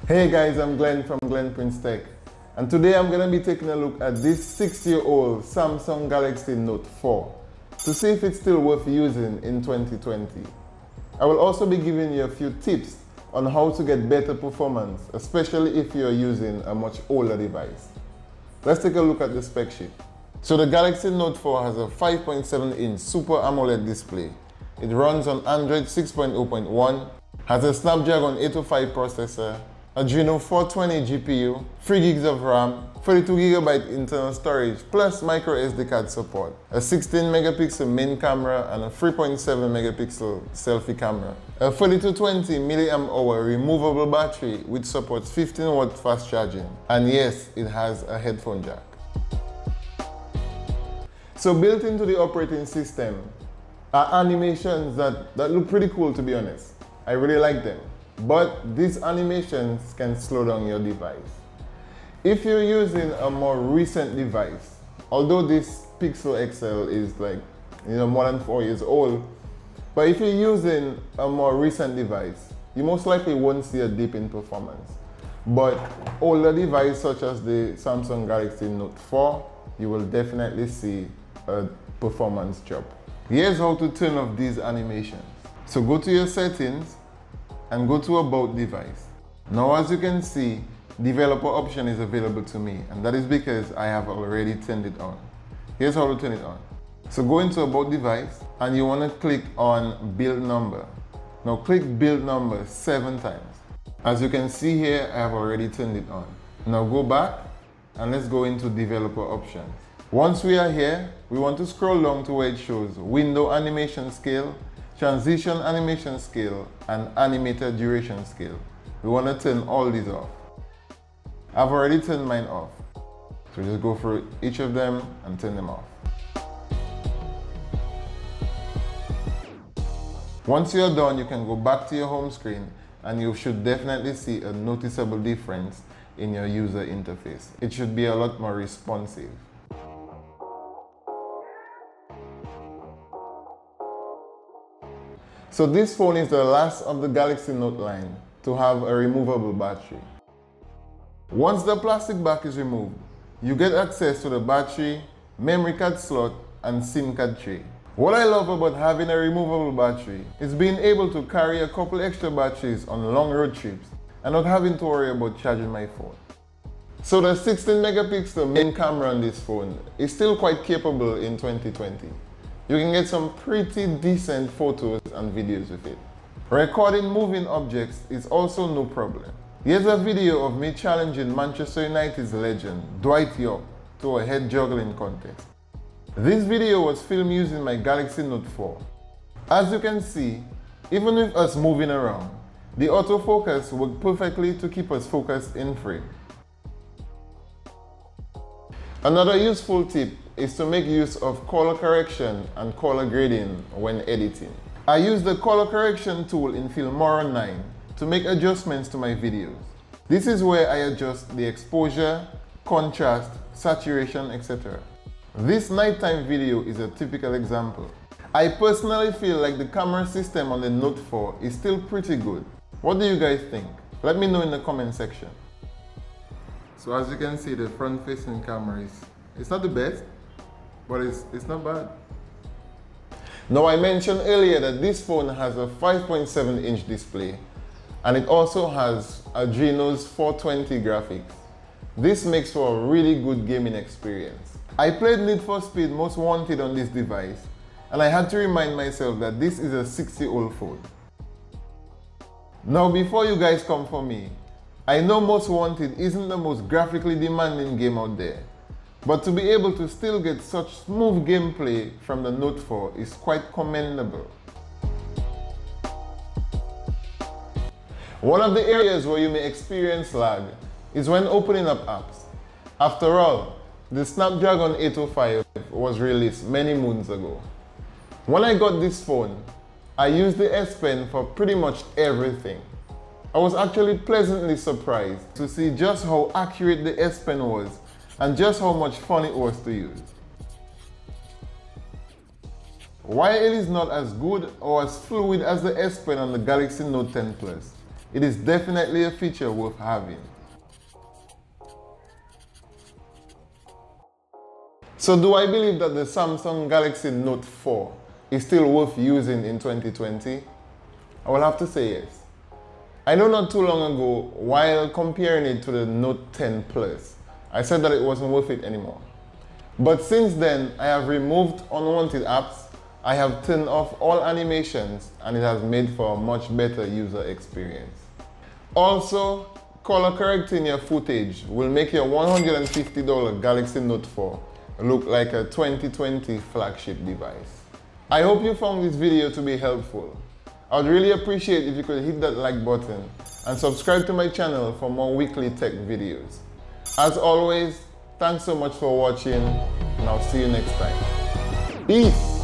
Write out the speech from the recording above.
Hey guys, I'm Glenn from Glenn Prince Tech, and today I'm going to be taking a look at this 6-year-old Samsung Galaxy Note 4 to see if it's still worth using in 2020. I will also be giving you a few tips on how to get better performance, especially if you're using a much older device. Let's take a look at the spec sheet. So the Galaxy Note 4 has a 5.7-inch Super AMOLED display. It runs on Android 6.0.1, has a Snapdragon 805 processor, Adreno 420 GPU, 3 gigs of RAM, 32GB internal storage plus micro SD card support, a 16 megapixel main camera and a 3.7 megapixel selfie camera, a 4220 mAh removable battery which supports 15-watt fast charging, and yes, it has a headphone jack. So built into the operating system are animations that look pretty cool, to be honest. I really like them. But these animations can slow down your device. If you're using a more recent device, although this Pixel XL is more than 4 years old, but if you're using a more recent device, you most likely won't see a dip in performance. But older devices such as the Samsung Galaxy Note 4, you will definitely see a performance drop. Here's how to turn off these animations. So go to your settings and go to About Device. Now as you can see, developer option is available to me, and that is because I have already turned it on. Here's how to turn it on. So go into About Device and you want to click on Build Number. Now click Build Number 7 times. As you can see here, I have already turned it on. Now go back and let's go into developer options. Once we are here, we want to scroll down to where it shows Window Animation Scale, Transition Animation Scale, and Animated Duration Scale. We want to turn all these off. I've already turned mine off. So just go through each of them and turn them off. Once you're done, you can go back to your home screen and you should definitely see a noticeable difference in your user interface. It should be a lot more responsive. So this phone is the last of the Galaxy Note line to have a removable battery. Once the plastic back is removed, you get access to the battery, memory card slot, and SIM card tray. What I love about having a removable battery is being able to carry a couple extra batteries on long road trips and not having to worry about charging my phone. So the 16 megapixel main camera on this phone is still quite capable in 2020. You can get some pretty decent photos and videos with it. Recording moving objects is also no problem. Here's a video of me challenging Manchester United's legend, Dwight York, to a head juggling contest. This video was filmed using my Galaxy Note 4. As you can see, even with us moving around, the autofocus worked perfectly to keep us focused in frame. Another useful tip is to make use of color correction and color grading when editing. I use the color correction tool in Filmora 9 to make adjustments to my videos. This is where I adjust the exposure, contrast, saturation, etc. This nighttime video is a typical example. I personally feel like the camera system on the Note 4 is still pretty good. What do you guys think? Let me know in the comment section. So as you can see, the front facing camera it's not the best, but it's not bad. Now I mentioned earlier that this phone has a 5.7-inch display and it also has Adreno's 420 graphics. This makes for a really good gaming experience. I played Need for Speed Most Wanted on this device and I had to remind myself that this is a 6-year-old phone. Now before you guys come for me, I know Most Wanted isn't the most graphically demanding game out there, but to be able to still get such smooth gameplay from the Note 4 is quite commendable. One of the areas where you may experience lag is when opening up apps. After all, the Snapdragon 805 was released many moons ago. When I got this phone, I used the S Pen for pretty much everything. I was actually pleasantly surprised to see just how accurate the S Pen was and just how much fun it was to use. While it is not as good or as fluid as the S Pen on the Galaxy Note 10 Plus, It is definitely a feature worth having. So do I believe that the Samsung Galaxy Note 4 is still worth using in 2020? I will have to say yes. I know not too long ago, while comparing it to the Note 10 Plus, I said that it wasn't worth it anymore. But since then, I have removed unwanted apps, I have turned off all animations, and it has made for a much better user experience. Also, color correcting your footage will make your $150 Galaxy Note 4 look like a 2020 flagship device. I hope you found this video to be helpful. I would really appreciate if you could hit that like button and subscribe to my channel for more weekly tech videos. As always, thanks so much for watching, and I'll see you next time. Peace!